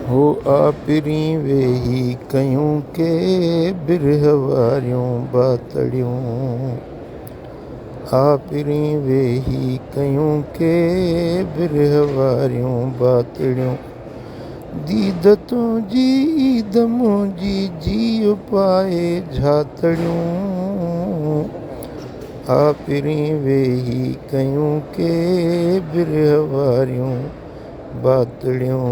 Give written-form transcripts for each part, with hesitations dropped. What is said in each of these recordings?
हो आपरी वेही कयूं के बिरह वारियूं बातड़ियूं। आपरी वेही कयूं के बिरह वारियूं बातड़ियूं। दीद तुंहिंजी ईद मुंहिंजी जीउ पाए झातड़ियूं। आपरी वेही कयूं के बिरह वारियूं बातड़ियूं।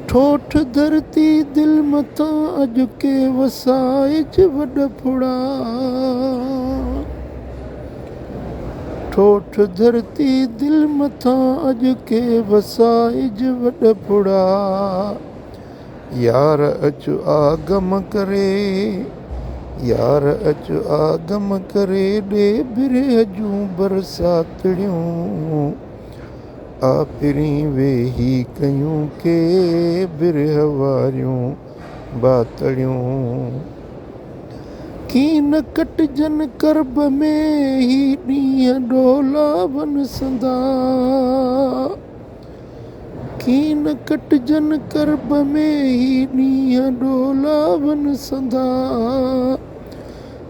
ठोठ धरती दिल मथां अॼु के वसाइज वॾ फुड़ा। ठोठ धरती दिल मथां अॼु के वसाइज वॾ फुड़ा। यार अचु आगम करे, यार अचु आगम करे ॾे बिरह जूं बरसातड़ियूं। आपरी वेही कयूं के बिरह वारियूं बातड़ियूं। कीन कटजन करब में ही ॾींहं डोलावन संदा। कीन कटजन करब में ही ॾींहं डोलावन संदा।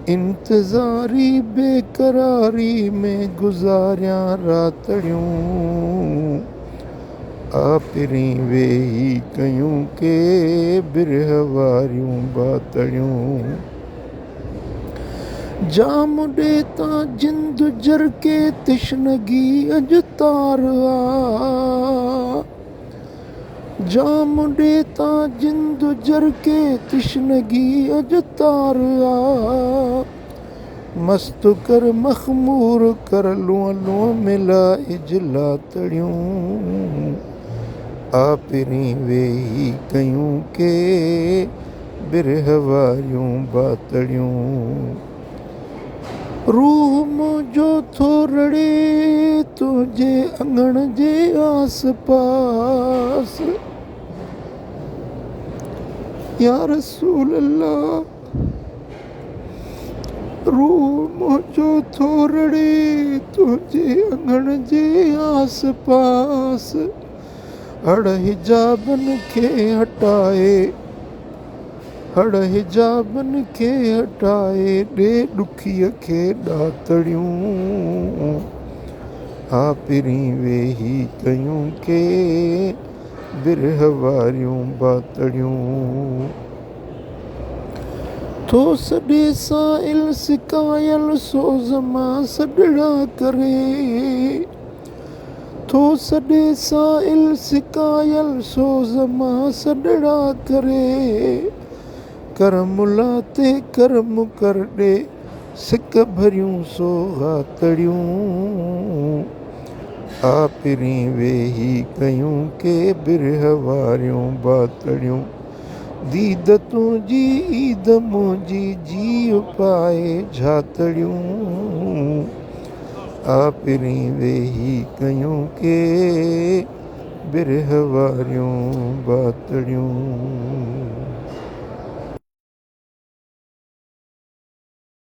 इंतज़ारी बेकरारी में गुज़ारियां रातड़ियूं। आपरी वेही कयूं के बिरह वारियूं बातड़ियूं। जाम ॾे तां जिंद जर के तिश्नगी अॼु तार आ। जाम ॾे तां जिंद जर के तिश्नगी अॼु तार आ। मस्त कर मखमूर कर लूं लूं मिलाए लातड़ियूं। आपरी वेही कयूं के बिरह वारियूं बातड़ियूं। रूह मुंहिंजो थो रड़े तुंहिंजे अंगण जे आस पास। या रसूल अल्लाह, रूह मुंहिंजो थो रड़े तुंहिंजे अंगण जे आस पास। हड़ हिजाबन खे हटाए, हड़ हिजाबन खे हटाए ॾे ॾुखीअ खे ॾातड़ियूं। आपरी वेही कयूं के बिरह वारियूं बातड़ियूं। थो सॾे साइल सिकायल सोज़ मां सॾड़ा करे। थो सॾे साइल सिकायल सोज़ मां सॾड़ा करे। कर मुला ते करम कर ॾे सिक भरियूं सोगातड़ियूं। आपरी वेही कयूं के बिरह वारियूं बातड़ियूं। दीद तुंहिंजी ईद मुंहिंजी जीउ पाए झातड़ियूं। आपरी वेही कयूं के बिरह वारियूं बातड़ियूं।